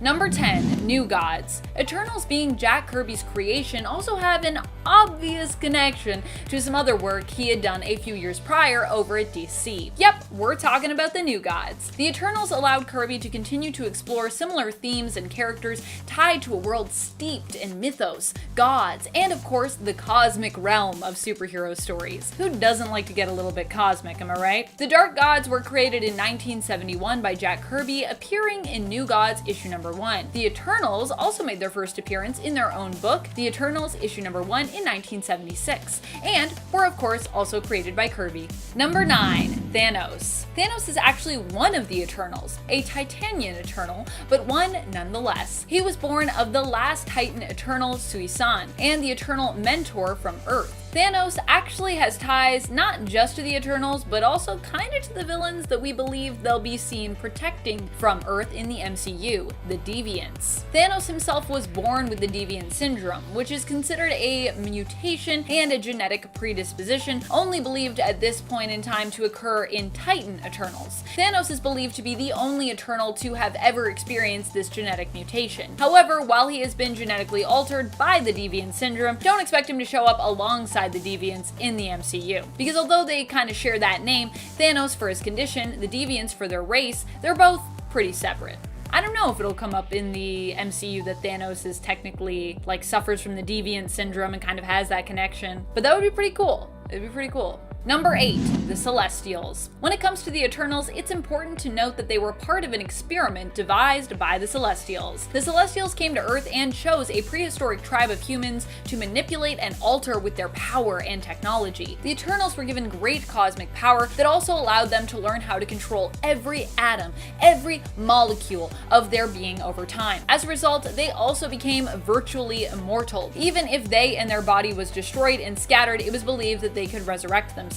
Number 10. New Gods. Eternals, being Jack Kirby's creation, also have an obvious connection to some other work he had done a few years prior over at DC. Yep, we're talking about the New Gods. The Eternals allowed Kirby to continue to explore similar themes and characters tied to a world steeped in mythos, gods, and of course the cosmic realm of superhero stories. Who doesn't like to get a little bit cosmic, am I right? The Dark Gods were created in 1971 by Jack Kirby, appearing in New Gods issue number 1. The Eternals also made their first appearance in their own book, The Eternals issue number 1 in 1976, and were of course also created by Kirby. Number 9. Thanos. Thanos is actually one of the Eternals, a Titanian Eternal, but one nonetheless. He was born of the last Titan Eternal, Suisan, and the Eternal mentor from Earth. Thanos actually has ties not just to the Eternals, but also kinda to the villains that we believe they'll be seen protecting from Earth in the MCU, the Deviants. Thanos himself was born with the Deviant Syndrome, which is considered a mutation and a genetic predisposition, only believed at this point in time to occur in Titan Eternals. Thanos is believed to be the only Eternal to have ever experienced this genetic mutation. However, while he has been genetically altered by the Deviant Syndrome, don't expect him to show up alongside the Deviants in the MCU. Because although they kind of share that name, Thanos for his condition, the Deviants for their race, they're both pretty separate. I don't know if it'll come up in the MCU that Thanos is technically, like, suffers from the Deviant Syndrome and kind of has that connection, but that would be pretty cool. It'd be pretty cool. Number 8. The Celestials. When it comes to the Eternals, it's important to note that they were part of an experiment devised by the Celestials. The Celestials came to Earth and chose a prehistoric tribe of humans to manipulate and alter with their power and technology. The Eternals were given great cosmic power that also allowed them to learn how to control every atom, every molecule of their being over time. As a result, they also became virtually immortal. Even if they and their body was destroyed and scattered, it was believed that they could resurrect themselves.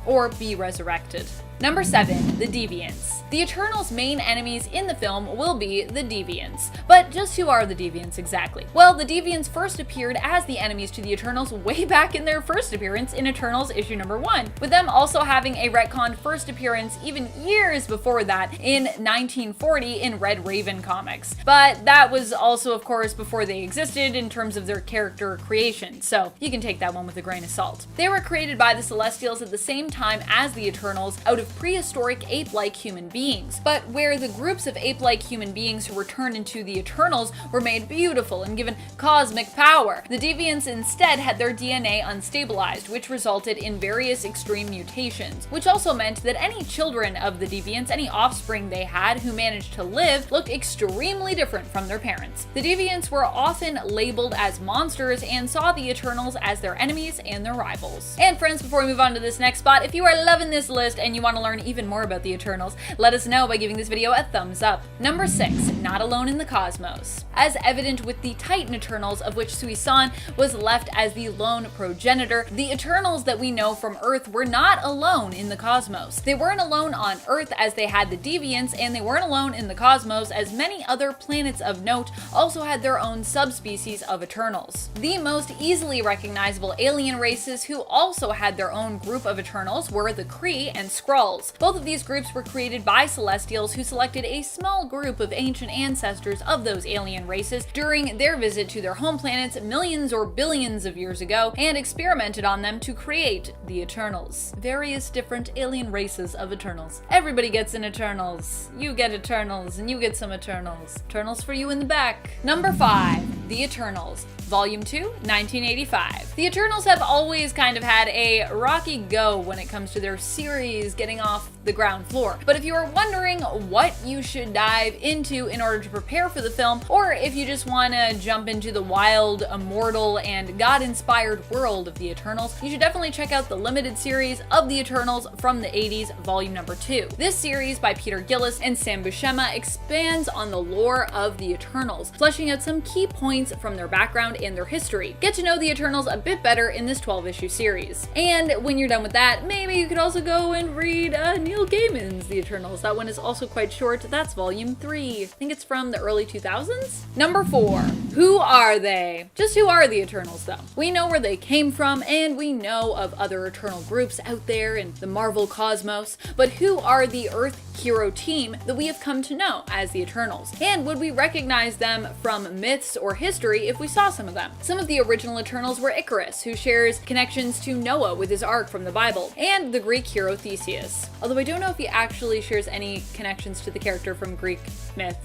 Or be resurrected. Number 7. The Deviants. The Eternals' main enemies in the film will be the Deviants. But just who are the Deviants exactly? Well, the Deviants first appeared as the enemies to the Eternals way back in their first appearance in Eternals issue number 1, with them also having a retconned first appearance even years before that in 1940 in Red Raven comics. But that was also, of course, before they existed in terms of their character creation, so you can take that one with a grain of salt. They were created by the Celestials at the same time as the Eternals out of prehistoric ape-like human beings, but where the groups of ape-like human beings who were turned into the Eternals were made beautiful and given cosmic power. The Deviants instead had their DNA unstabilized, which resulted in various extreme mutations, which also meant that any children of the Deviants, any offspring they had who managed to live, looked extremely different from their parents. The Deviants were often labeled as monsters and saw the Eternals as their enemies and their rivals. And friends, before we move on to this next spot, if you are loving this list and you want to learn even more about the Eternals, let us know by giving this video a thumbs up. Number 6. Not alone in the cosmos. As evident with the Titan Eternals, of which Suisan was left as the lone progenitor, the Eternals that we know from Earth were not alone in the cosmos. They weren't alone on Earth as they had the Deviants, and they weren't alone in the cosmos as many other planets of note also had their own subspecies of Eternals. The most easily recognizable alien races who also had their own group of Eternals were the Kree and Skrulls. Both of these groups were created by Celestials who selected a small group of ancient ancestors of those alien races during their visit to their home planets millions or billions of years ago and experimented on them to create the Eternals. Various different alien races of Eternals. Everybody gets an Eternals. You get Eternals and you get some Eternals. Eternals for you in the back. Number 5. The Eternals. Volume 2, 1985. The Eternals have always kind of had a rocky go when it comes to their series getting off the ground floor. But if you are wondering what you should dive into in order to prepare for the film, or if you just want to jump into the wild, immortal, and God-inspired world of the Eternals, you should definitely check out the limited series of the Eternals from the 80s, volume number 2. This series by Peter Gillis and Sam Buscema expands on the lore of the Eternals, fleshing out some key points from their background and their history. Get to know the Eternals a bit better in this 12-issue series. And when you're done with that, maybe you could also go and read Neil Neil Gaiman's The Eternals. That one is also quite short. That's volume 3. I think it's from the early 2000s. Number 4. Who are they? Just who are the Eternals, though? We know where they came from, and we know of other Eternal groups out there in the Marvel cosmos, but who are the Earth hero team that we have come to know as the Eternals? And would we recognize them from myths or history if we saw some of them? Some of the original Eternals were Icarus, who shares connections to Noah with his ark from the Bible, and the Greek hero Theseus. Although I don't know if he actually shares any connections to the character from Greek myth,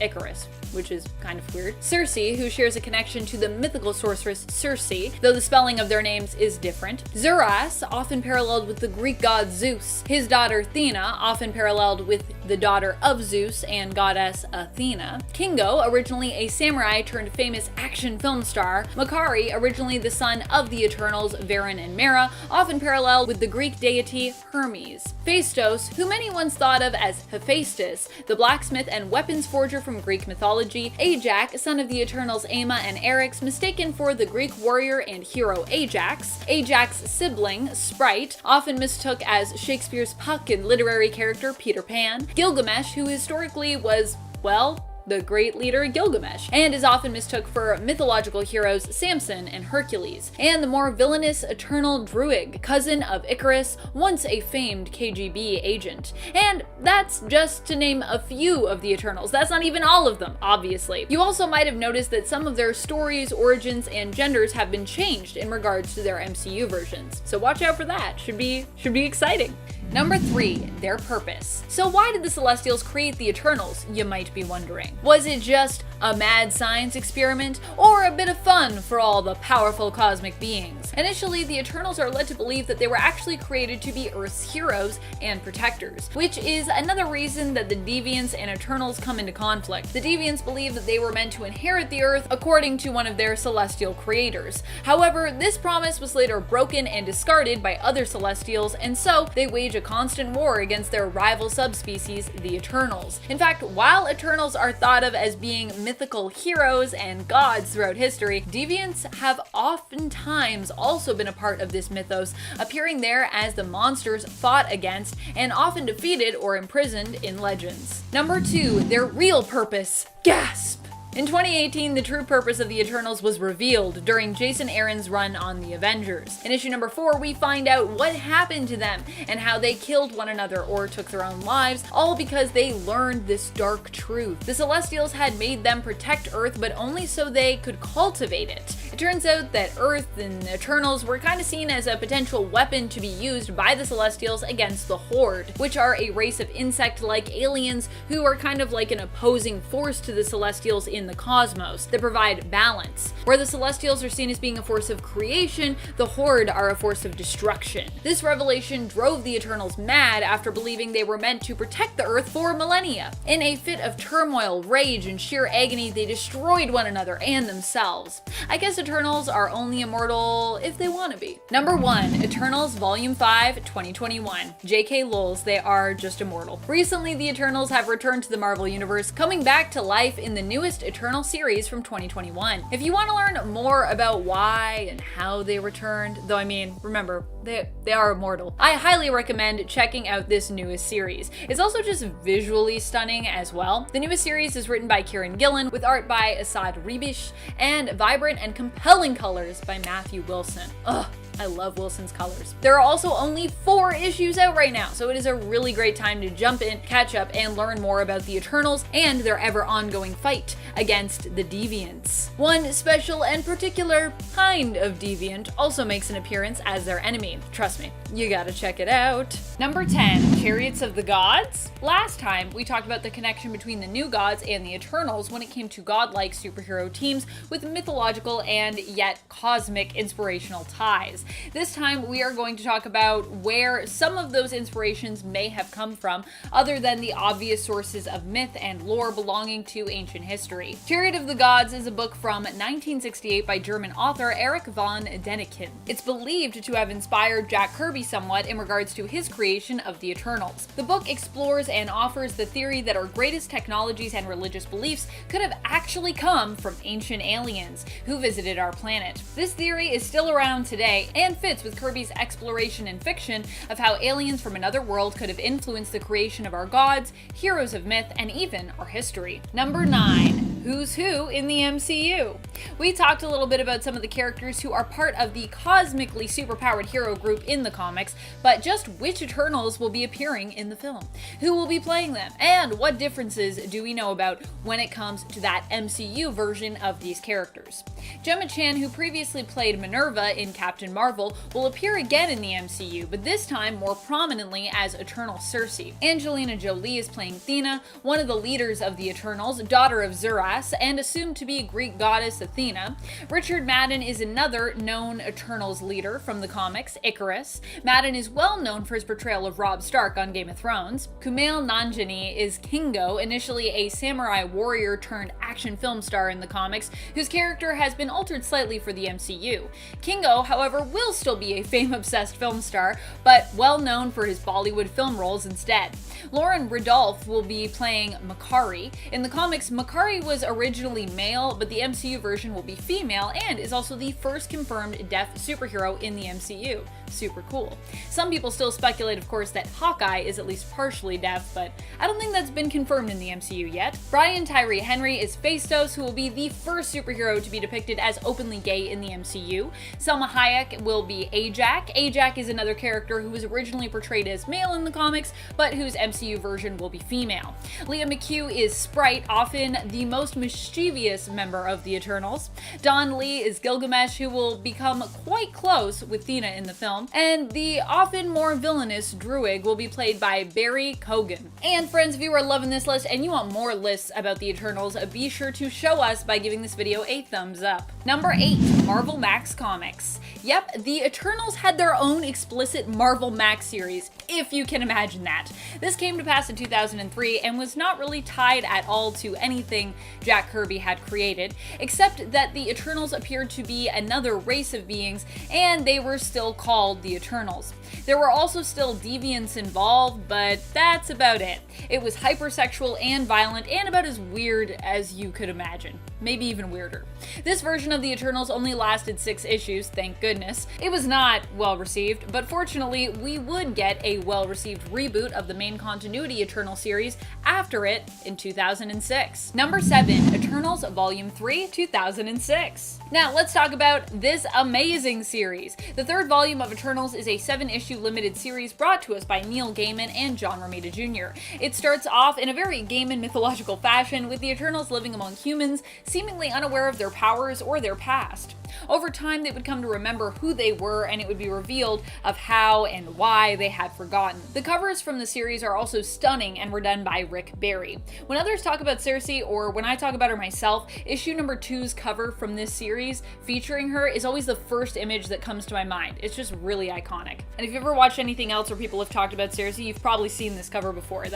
Icarus, which is kind of weird. Circe, who shares a connection to the mythical sorceress Circe, though the spelling of their names is different. Zuras, often paralleled with the Greek god Zeus. His daughter Athena, often paralleled with the daughter of Zeus and goddess Athena. Kingo, originally a samurai turned famous action film star. Makkari, originally the son of the Eternals Varen and Mera, often paralleled with the Greek deity Hermes. Phaistos, who many once thought of as Hephaestus, the blacksmith and weapons forger from Greek mythology. Ajax, son of the Eternals Aima and Eryx, mistaken for the Greek warrior and hero Ajax. Ajax's sibling, Sprite, often mistook as Shakespeare's Puck and literary character Peter Pan. Gilgamesh, who historically was, well, the great leader Gilgamesh, and is often mistook for mythological heroes Samson and Hercules. And the more villainous Eternal Druig, cousin of Icarus, once a famed KGB agent. And that's just to name a few of the Eternals. That's not even all of them, obviously. You also might have noticed that some of their stories, origins, and genders have been changed in regards to their MCU versions. So watch out for that. Should be exciting. Number 3, their purpose. So why did the Celestials create the Eternals, you might be wondering? Was it just a mad science experiment, or a bit of fun for all the powerful cosmic beings? Initially, the Eternals are led to believe that they were actually created to be Earth's heroes and protectors, which is another reason that the Deviants and Eternals come into conflict. The Deviants believe that they were meant to inherit the Earth according to one of their celestial creators. However, this promise was later broken and discarded by other Celestials, and so they wage a constant war against their rival subspecies, the Eternals. In fact, while Eternals are thought of as being mythical heroes and gods throughout history, Deviants have oftentimes also been a part of this mythos, appearing there as the monsters fought against and often defeated or imprisoned in legends. Number 2, their real purpose. Gasp! In 2018, the true purpose of the Eternals was revealed during Jason Aaron's run on the Avengers. In issue number 4, we find out what happened to them and how they killed one another or took their own lives, all because they learned this dark truth. The Celestials had made them protect Earth, but only so they could cultivate it. It turns out that Earth and the Eternals were kind of seen as a potential weapon to be used by the Celestials against the Horde, which are a race of insect-like aliens who are kind of like an opposing force to the Celestials in the cosmos that provide balance. Where the Celestials are seen as being a force of creation, the Horde are a force of destruction. This revelation drove the Eternals mad after believing they were meant to protect the Earth for millennia. In a fit of turmoil, rage, and sheer agony, they destroyed one another and themselves. I guess Eternals are only immortal if they want to be. Number 1, Eternals Volume 5, 2021. JK Lulz, they are just immortal. Recently, the Eternals have returned to the Marvel Universe, coming back to life in the newest Eternal series from 2021. If you want to learn more about why and how they returned, though I mean, remember, they are immortal, I highly recommend checking out this newest series. It's also just visually stunning as well. The newest series is written by Kieran Gillen, with art by Asad Ribish, and vibrant and compelling colors by Matthew Wilson. Ugh, I love Wilson's colors. There are also only 4 issues out right now, so it is a really great time to jump in, catch up, and learn more about the Eternals and their ever ongoing fight against the Deviants. One special and particular kind of Deviant also makes an appearance as their enemy. Trust me, you gotta check it out. Number 10, Chariots of the Gods. Last time, we talked about the connection between the New Gods and the Eternals when it came to godlike superhero teams with mythological and yet cosmic inspirational ties. This time, we are going to talk about where some of those inspirations may have come from, other than the obvious sources of myth and lore belonging to ancient history. Chariot of the Gods is a book from 1968 by German author Erich von Däniken. It's believed to have inspired Jack Kirby somewhat in regards to his creation of the Eternals. Eternals. The book explores and offers the theory that our greatest technologies and religious beliefs could have actually come from ancient aliens who visited our planet. This theory is still around today and fits with Kirby's exploration and fiction of how aliens from another world could have influenced the creation of our gods, heroes of myth, and even our history. Number 9. Who's Who in the MCU? We talked a little bit about some of the characters who are part of the cosmically superpowered hero group in the comics, but just which Eternals will be appearing in the film? Who will be playing them? And what differences do we know about when it comes to that MCU version of these characters? Gemma Chan, who previously played Minerva in Captain Marvel, will appear again in the MCU, but this time more prominently as Eternal Cersei. Angelina Jolie is playing Athena, one of the leaders of the Eternals, daughter of Zuras, and assumed to be Greek goddess Athena. Richard Madden is another known Eternals leader from the comics, Icarus. Madden is well known for his portrayal of Robb Stark on Game of Thrones. Kumail Nanjiani is Kingo, initially a samurai warrior turned action film star in the comics, whose character has been altered slightly for the MCU. Kingo, however, will still be a fame-obsessed film star, but well known for his Bollywood film roles instead. Lauren Ridolph will be playing MAKKART. In the comics, MAKKART was originally male, but the MCU version will be female and is also the first confirmed deaf superhero in the MCU. Super cool. Some people still speculate, of course, that Hawkeye is at least partially deaf, but I don't think that's been confirmed in the MCU yet. Brian Tyree Henry is Phastos, who will be the first superhero to be depicted as openly gay in the MCU. Selma Hayek will be Ajak. Ajak is another character who was originally portrayed as male in the comics, but whose MCU version will be female. Leah McHugh is Sprite, often the most mischievous member of the Eternals. Don Lee is Gilgamesh, who will become quite close with Thena in the film. And the often more villainous Druig will be played by Barry Kogan. And friends, if you are loving this list and you want more lists about the Eternals, be sure to show us by giving this video a thumbs up. Number 8. Marvel Max Comics. Yep, the Eternals had their own explicit Marvel Max series, if you can imagine that. This came to pass in 2003 and was not really tied at all to anything Jack Kirby had created, except that the Eternals appeared to be another race of beings and they were still called the Eternals. There were also still deviants involved, but that's about it. It was hypersexual and violent and about as weird as you could imagine. Maybe even weirder. This version of the Eternals only lasted 6 issues, thank goodness. It was not well received, but fortunately we would get a well-received reboot of the main continuity Eternal series after it in 2006. Number 7. Eternals Volume 3, 2006. Now let's talk about this amazing series. The 3rd volume of Eternals is a 7-issue limited series brought to us by Neil Gaiman and John Romita Jr. It starts off in a very Gaiman mythological fashion, with the Eternals living among humans, seemingly unaware of their powers or their past. Over time, they would come to remember who they were, and it would be revealed of how and why they had forgotten. The covers from the series are also stunning and were done by Rick Barry. When others talk about Cersei, or when I talk about her myself, issue number 2's cover from this series featuring her is always the first image that comes to my mind. It's just really iconic. And if you've ever watched anything else where people have talked about Cersei, you've probably seen this cover before.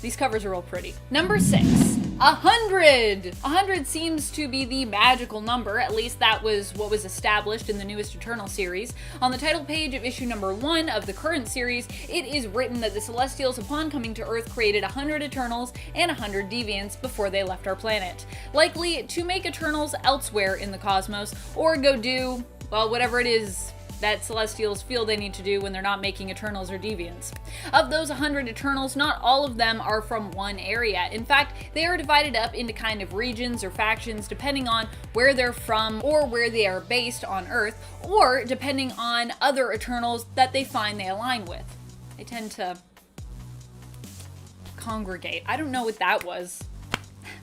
These covers are real pretty. Number 6. 100! 100 seems to be the magical number, at least that was what was established in the newest Eternal series. On the title page of issue number 1 of the current series, it is written that the Celestials, upon coming to Earth, created 100 Eternals and 100 Deviants before they left our planet. Likely to make Eternals elsewhere in the cosmos, or go do, well, whatever it is that Celestials feel they need to do when they're not making Eternals or Deviants. Of those 100 Eternals, not all of them are from one area. In fact, they are divided up into kind of regions or factions depending on where they're from or where they are based on Earth, or depending on other Eternals that they find they align with. They tend to congregate. I don't know what that was.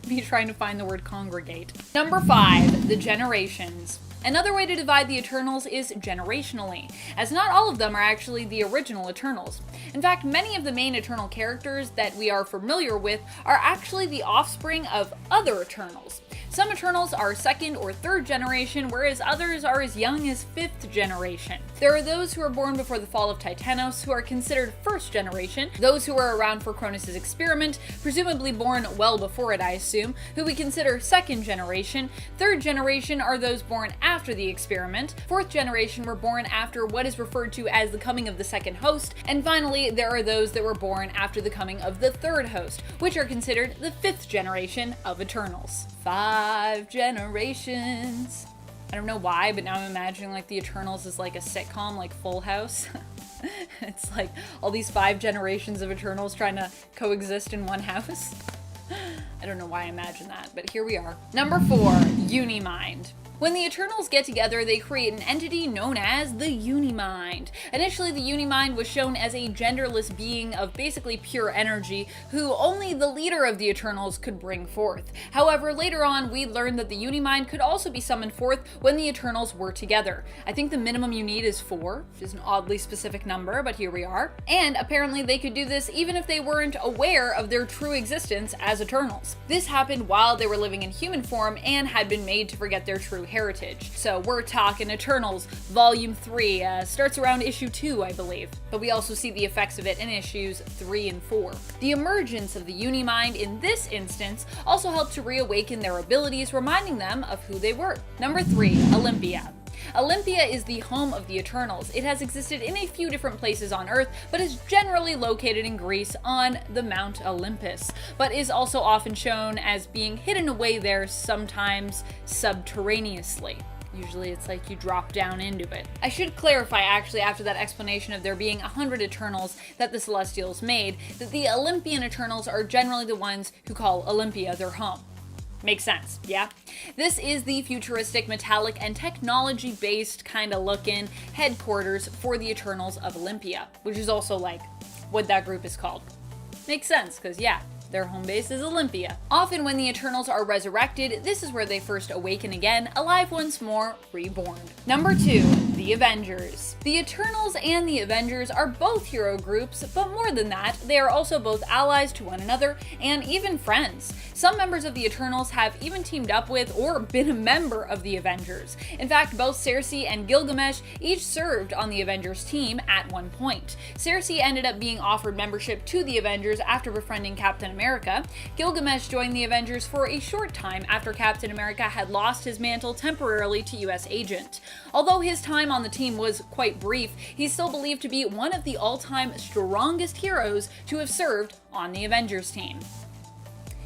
Me trying to find the word congregate. Number 5, the generations. Another way to divide the Eternals is generationally, as not all of them are actually the original Eternals. In fact, many of the main Eternal characters that we are familiar with are actually the offspring of other Eternals. Some Eternals are 2nd or 3rd generation, whereas others are as young as 5th generation. There are those who are born before the fall of THANOS, who are considered 1st generation, those who were around for Cronus' experiment, presumably born well before it, I assume, assume, who we consider second generation. Third generation are those born after the experiment. Fourth generation were born after what is referred to as the coming of the second host. And finally, there are those that were born after the coming of the third host, which are considered the fifth generation of Eternals. 5 generations. I don't know why, but now I'm imagining like the Eternals is like a sitcom, like Full House. It's like all these 5 generations of Eternals trying to coexist in one house. I don't know why I imagine that, but here we are. Number 4, Unimind. When the Eternals get together, they create an entity known as the Unimind. Initially, the Unimind was shown as a genderless being of basically pure energy, who only the leader of the Eternals could bring forth. However, later on, we learned that the Unimind could also be summoned forth when the Eternals were together. I think the minimum you need is 4, which is an oddly specific number, but here we are. And apparently they could do this even if they weren't aware of their true existence as Eternals. This happened while they were living in human form and had been made to forget their true heritage. So we're talking Eternals Volume 3, starts around issue 2, I believe. But we also see the effects of it in issues 3 and 4. The emergence of the Unimind in this instance also helped to reawaken their abilities, reminding them of who they were. Number 3, Olympia. Olympia is the home of the Eternals. It has existed in a few different places on Earth, but is generally located in Greece on the Mount Olympus, but is also often shown as being hidden away there, sometimes subterraneously. Usually it's like you drop down into it. I should clarify actually after that explanation of there being 100 Eternals that the Celestials made, that the Olympian Eternals are generally the ones who call Olympia their home. Makes sense, yeah? This is the futuristic, metallic, and technology-based kind of looking headquarters for the Eternals of Olympia, which is also like what that group is called. Makes sense, because yeah, their home base is Olympia. Often when the Eternals are resurrected, this is where they first awaken again, alive once more, reborn. Number 2, the Avengers. The Eternals and the Avengers are both hero groups, but more than that, they are also both allies to one another and even friends. Some members of the Eternals have even teamed up with or been a member of the Avengers. In fact, both Cersei and Gilgamesh each served on the Avengers team at one point. Cersei ended up being offered membership to the Avengers after befriending Captain America. Gilgamesh joined the Avengers for a short time after Captain America had lost his mantle temporarily to US Agent. Although his time on the team was quite brief, he's still believed to be one of the all-time strongest heroes to have served on the Avengers team.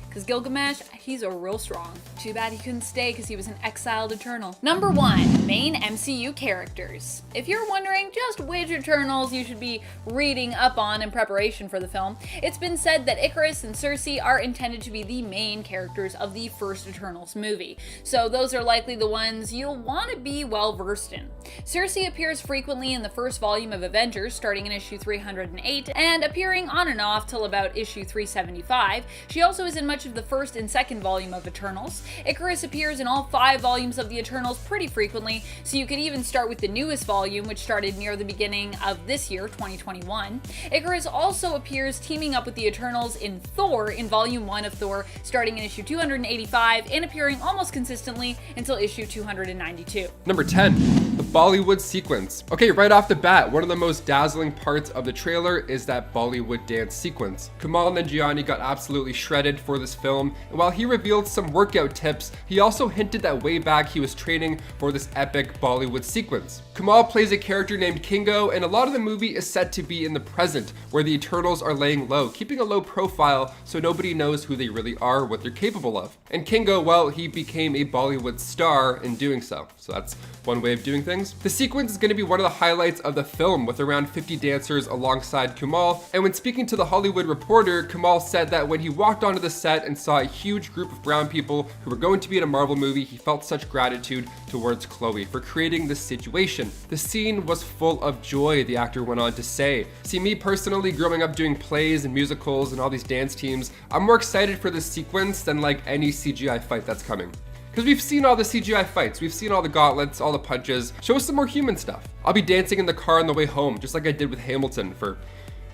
Because Gilgamesh, he's a real strong. Too bad he couldn't stay because he was an exiled Eternal. Number 1, main MCU characters. If you're wondering just which Eternals you should be reading up on in preparation for the film, it's been said that Ikaris and Cersei are intended to be the main characters of the first Eternals movie. So those are likely the ones you'll want to be well versed in. Cersei appears frequently in the first volume of Avengers, starting in issue 308, and appearing on and off till about issue 375. She also is in much of the first and second volume of Eternals. Ikaris appears in all 5 volumes of the Eternals pretty frequently, so you could even start with the newest volume, which started near the beginning of this year, 2021. Ikaris also appears teaming up with the Eternals in Thor in volume 1 of Thor, starting in issue 285 and appearing almost consistently until issue 292. Number 10, the Bollywood sequence. Okay, right off the bat, one of the most dazzling parts of the trailer is that Bollywood dance sequence. Kumail Nanjiani got absolutely shredded for this film, and while he revealed some workout tips, he also hinted that way back he was training for this epic Bollywood sequence. Kumail plays a character named Kingo, and a lot of the movie is set to be in the present, where the Eternals are laying low, keeping a low profile so nobody knows who they really are, what they're capable of. And Kingo, well, he became a Bollywood star in doing so that's one way of doing things. The sequence is going to be one of the highlights of the film, with around 50 dancers alongside Kumail, and when speaking to The Hollywood Reporter, Kumail said that when he walked onto the set and saw a huge group of brown people who were going to be in a Marvel movie, he felt such gratitude towards Chloe for creating this situation. The scene was full of joy, the actor went on to say. See, me personally, growing up doing plays and musicals and all these dance teams, I'm more excited for this sequence than like any CGI fight that's coming. Because we've seen all the CGI fights, we've seen all the gauntlets, all the punches. Show us some more human stuff. I'll be dancing in the car on the way home, just like I did with Hamilton for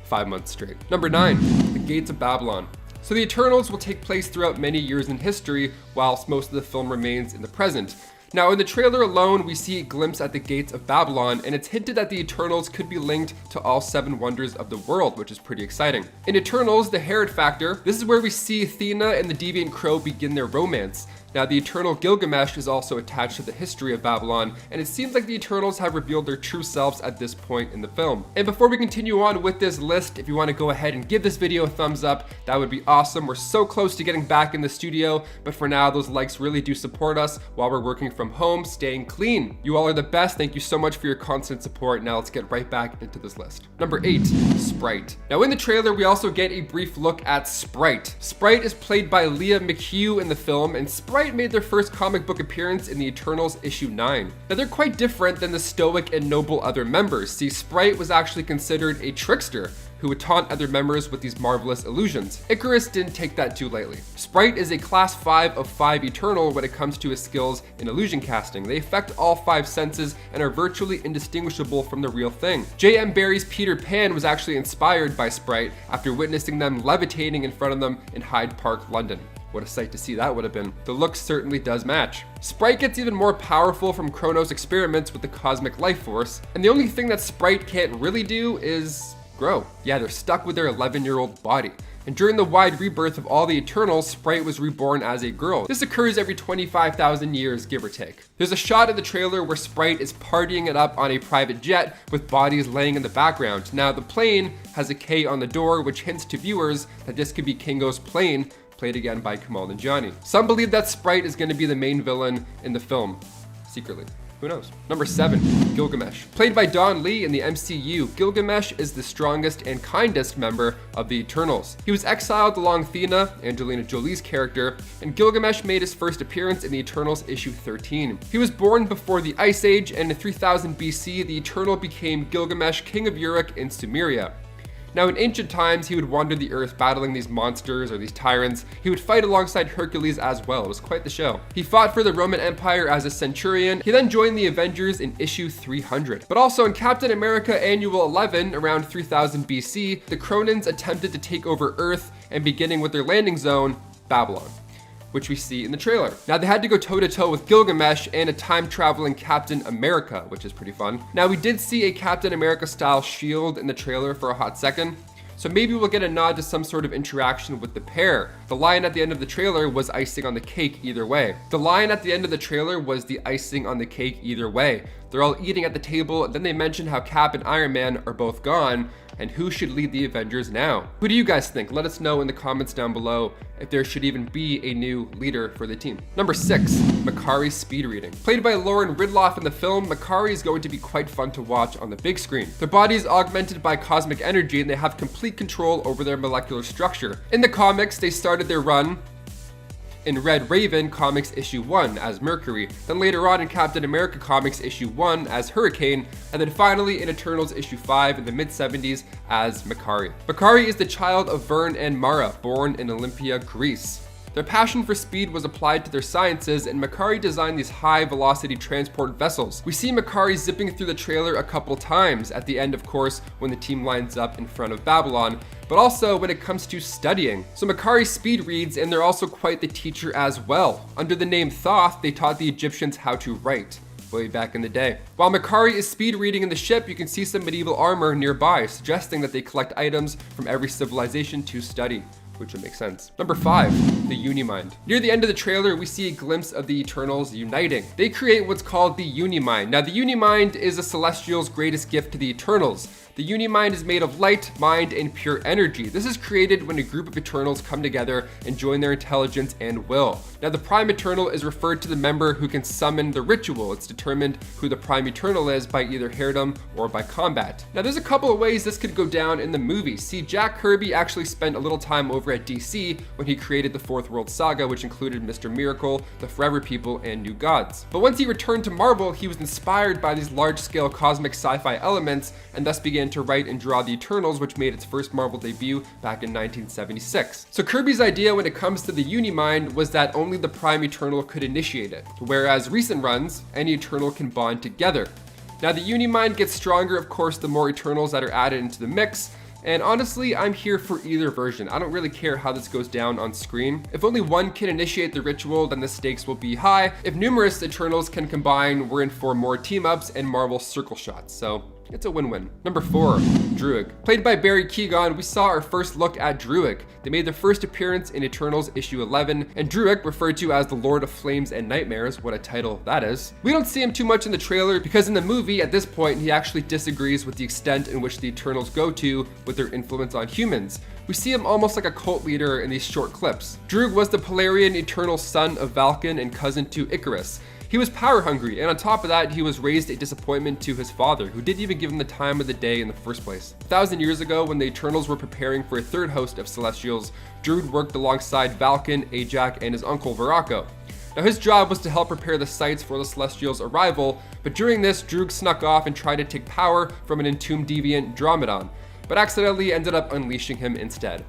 5 months straight. Number 9, the Gates of Babylon. So the Eternals will take place throughout many years in history, whilst most of the film remains in the present. Now, in the trailer alone, we see a glimpse at the gates of Babylon, and it's hinted that the Eternals could be linked to all 7 wonders of the world, which is pretty exciting. In Eternals, the Herod Factor, this is where we see Athena and the Deviant Crow begin their romance. Now, the Eternal Gilgamesh is also attached to the history of Babylon, and it seems like the Eternals have revealed their true selves at this point in the film. And before we continue on with this list, if you want to go ahead and give this video a thumbs up, that would be awesome. We're so close to getting back in the studio, but for now, those likes really do support us while we're working from home, staying clean. You all are the best. Thank you so much for your constant support. Now let's get right back into this list. Number 8, Sprite. Now, in the trailer, we also get a brief look at Sprite. Sprite is played by Leah McHugh in the film, and Sprite made their first comic book appearance in the Eternals issue 9. Now, they're quite different than the stoic and noble other members. See, Sprite was actually considered a trickster who would taunt other members with these marvelous illusions. Icarus didn't take that too lightly. Sprite is a class 5 of 5 Eternal when it comes to his skills in illusion casting. They affect all 5 senses and are virtually indistinguishable from the real thing. J.M. Barrie's Peter Pan was actually inspired by Sprite after witnessing them levitating in front of them in Hyde Park, London. What a sight to see that would have been. The look certainly does match. Sprite gets even more powerful from Kronos' experiments with the cosmic life force, and the only thing that Sprite can't really do is grow. Yeah, they're stuck with their 11-year-old body. And during the wide rebirth of all the Eternals, Sprite was reborn as a girl. This occurs every 25,000 years, give or take. There's a shot in the trailer where Sprite is partying it up on a private jet with bodies laying in the background. Now, the plane has a K on the door, which hints to viewers that this could be Kingo's plane, played again by Kumail Nanjiani. Some believe that Sprite is going to be the main villain in the film, secretly. Who knows? Number 7, Gilgamesh. Played by Don Lee in the MCU, Gilgamesh is the strongest and kindest member of the Eternals. He was exiled along Athena, Angelina Jolie's character, and Gilgamesh made his first appearance in the Eternals issue 13. He was born before the Ice Age, and in 3000 BC, the Eternal became Gilgamesh, king of Uruk in Sumeria. Now, in ancient times, he would wander the earth battling these monsters or these tyrants. He would fight alongside Hercules as well. It was quite the show. He fought for the Roman Empire as a centurion. He then joined the Avengers in issue 300. But also in Captain America Annual 11, around 3000 BC, the Cronins attempted to take over Earth, and beginning with their landing zone, Babylon, which we see in the trailer. Now, they had to go toe-to-toe with Gilgamesh and a time-traveling Captain America, which is pretty fun. Now, we did see a Captain America-style shield in the trailer for a hot second, so maybe we'll get a nod to some sort of interaction with the pair. The lion at the end of the trailer was icing on the cake either way. The lion at the end of the trailer was the icing on the cake either way. They're all eating at the table, and then they mention how Cap and Iron Man are both gone, and who should lead the Avengers now? Who do you guys think? Let us know in the comments down below if there should even be a new leader for the team. Number 6, MAKKART's speed reading. Played by Lauren Ridloff in the film, MAKKART is going to be quite fun to watch on the big screen. Their body is augmented by cosmic energy, and they have complete control over their molecular structure. In the comics, they started their run in Red Raven Comics issue 1 as Mercury, then later on in Captain America Comics issue 1 as Hurricane, and then finally in Eternals issue 5 in the mid-70s as MAKKART. MAKKART is the child of Vern and Mara, born in Olympia, Greece. Their passion for speed was applied to their sciences, and MAKKART designed these high-velocity transport vessels. We see MAKKART zipping through the trailer a couple times, at the end, of course, when the team lines up in front of Babylon, but also when it comes to studying. So MAKKART speed reads, and they're also quite the teacher as well. Under the name Thoth, they taught the Egyptians how to write way back in the day. While MAKKART is speed reading in the ship, you can see some medieval armor nearby, suggesting that they collect items from every civilization to study, which would make sense. Number 5, the Unimind. Near the end of the trailer, we see a glimpse of the Eternals uniting. They create what's called the Unimind. Now, the Unimind is a Celestial's greatest gift to the Eternals. The Unimind is made of light, mind, and pure energy. This is created when a group of Eternals come together and join their intelligence and will. Now, the Prime Eternal is referred to the member who can summon the ritual. It's determined who the Prime Eternal is by either heirdom or by combat. Now, there's a couple of ways this could go down in the movie. See, Jack Kirby actually spent a little time over at DC when he created the Fourth World Saga, which included Mr. Miracle, the Forever People, and New Gods. But once he returned to Marvel, he was inspired by these large-scale cosmic sci-fi elements and thus began to write and draw the Eternals, which made its first Marvel debut back in 1976. So Kirby's idea when it comes to the Unimind was that only the Prime Eternal could initiate it, whereas recent runs, any Eternal can bond together. Now, the Unimind gets stronger, of course, the more Eternals that are added into the mix, And honestly, I'm here for either version. I don't really care how this goes down on screen. If only one can initiate the ritual, then the stakes will be high. If numerous Eternals can combine, we're in for more team-ups and Marvel circle shots. So it's a win-win. Number 4, Druig. Played by Barry Keoghan, we saw our first look at Druig. They made their first appearance in Eternals issue 11, and Druig, referred to as the Lord of Flames and Nightmares, what a title that is. We don't see him too much in the trailer because in the movie, at this point, he actually disagrees with the extent in which the Eternals go to with their influence on humans. We see him almost like a cult leader in these short clips. Druig was the Polarian Eternal son of Vulcan and cousin to Icarus. He was power hungry, and on top of that, he was raised a disappointment to his father, who didn't even give him the time of the day in the first place. 1,000 years ago, when the Eternals were preparing for a third host of Celestials, Druig worked alongside Vulcan, Ajak, and his uncle Veraco. Now his job was to help prepare the sites for the Celestials' arrival, but during this, Druig snuck off and tried to take power from an entombed deviant, Dromedon, but accidentally ended up unleashing him instead.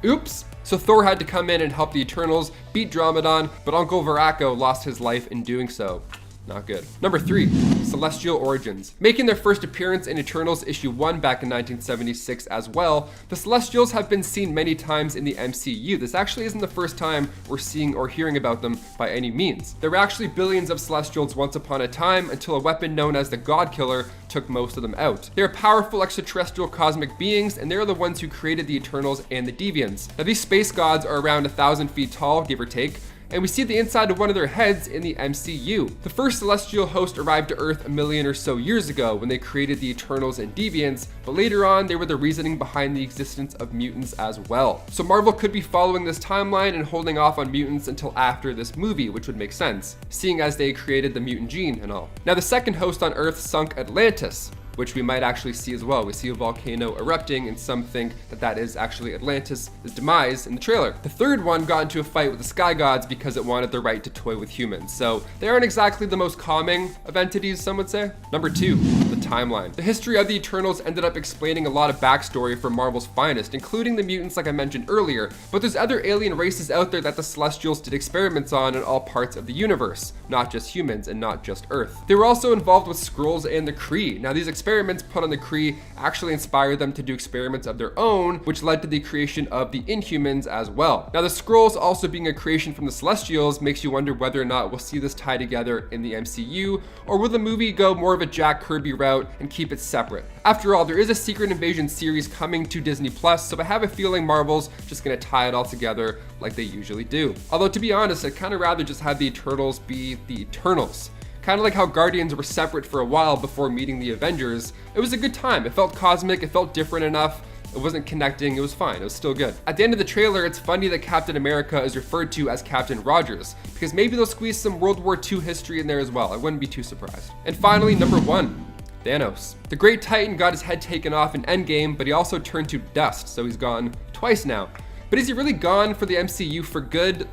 Oops! So Thor had to come in and help the Eternals beat Dromedon, but Uncle Veraco lost his life in doing so. Not good. Number 3, Celestial Origins. Making their first appearance in Eternals issue 1 back in 1976 as well, the Celestials have been seen many times in the MCU. This actually isn't the first time we're seeing or hearing about them by any means. There were actually billions of Celestials once upon a time until a weapon known as the God Killer took most of them out. They are powerful extraterrestrial cosmic beings, and they're the ones who created the Eternals and the Deviants. Now these space gods are around 1,000 feet tall, give or take, and we see the inside of one of their heads in the MCU. The first celestial host arrived to Earth a million or so years ago when they created the Eternals and Deviants, but later on they were the reasoning behind the existence of mutants as well. So Marvel could be following this timeline and holding off on mutants until after this movie, which would make sense, seeing as they created the mutant gene and all. Now the second host on Earth sunk Atlantis, which we might actually see as well. We see a volcano erupting, and some think that that is actually Atlantis' demise in the trailer. The third one got into a fight with the Sky Gods because it wanted the right to toy with humans. So they aren't exactly the most calming of entities, some would say. Number 2, the timeline. The history of the Eternals ended up explaining a lot of backstory for Marvel's finest, including the mutants like I mentioned earlier, but there's other alien races out there that the Celestials did experiments on in all parts of the universe, not just humans and not just Earth. They were also involved with Skrulls and the Kree. Now these experiments put on the Kree actually inspired them to do experiments of their own, which led to the creation of the Inhumans as well. Now the Skrulls also being a creation from the Celestials makes you wonder whether or not we'll see this tie together in the MCU, or will the movie go more of a Jack Kirby route and keep it separate? After all, there is a Secret Invasion series coming to Disney+, so I have a feeling Marvel's just gonna tie it all together like they usually do. Although to be honest, I'd kind of rather just have the Eternals be the Eternals. Kind of like how Guardians were separate for a while before meeting the Avengers. It was a good time. It felt cosmic, it felt different enough. It wasn't connecting, it was fine, it was still good. At the end of the trailer, it's funny that Captain America is referred to as Captain Rogers, because maybe they'll squeeze some World War II history in there as well. I wouldn't be too surprised. And finally, number 1, Thanos. The Great Titan got his head taken off in Endgame, but he also turned to dust, so he's gone twice now. But is he really gone for the MCU for good?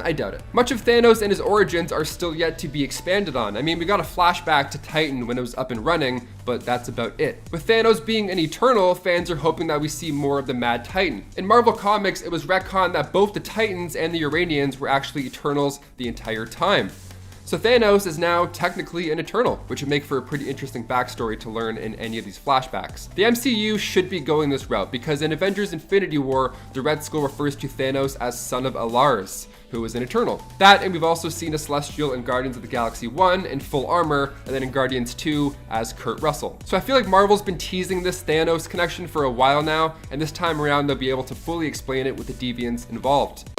I doubt it. Much of Thanos and his origins are still yet to be expanded on. I mean, we got a flashback to Titan when it was up and running, but that's about it. With Thanos being an Eternal, fans are hoping that we see more of the Mad Titan. In Marvel Comics, it was retconned that both the Titans and the Uranians were actually Eternals the entire time. So Thanos is now technically an Eternal, which would make for a pretty interesting backstory to learn in any of these flashbacks. The MCU should be going this route because in Avengers Infinity War, the Red Skull refers to Thanos as son of Alaris, who is an Eternal. That, and we've also seen a Celestial in Guardians of the Galaxy 1 in full armor, and then in Guardians 2 as Kurt Russell. So I feel like Marvel's been teasing this Thanos connection for a while now, and this time around they'll be able to fully explain it with the Deviants involved.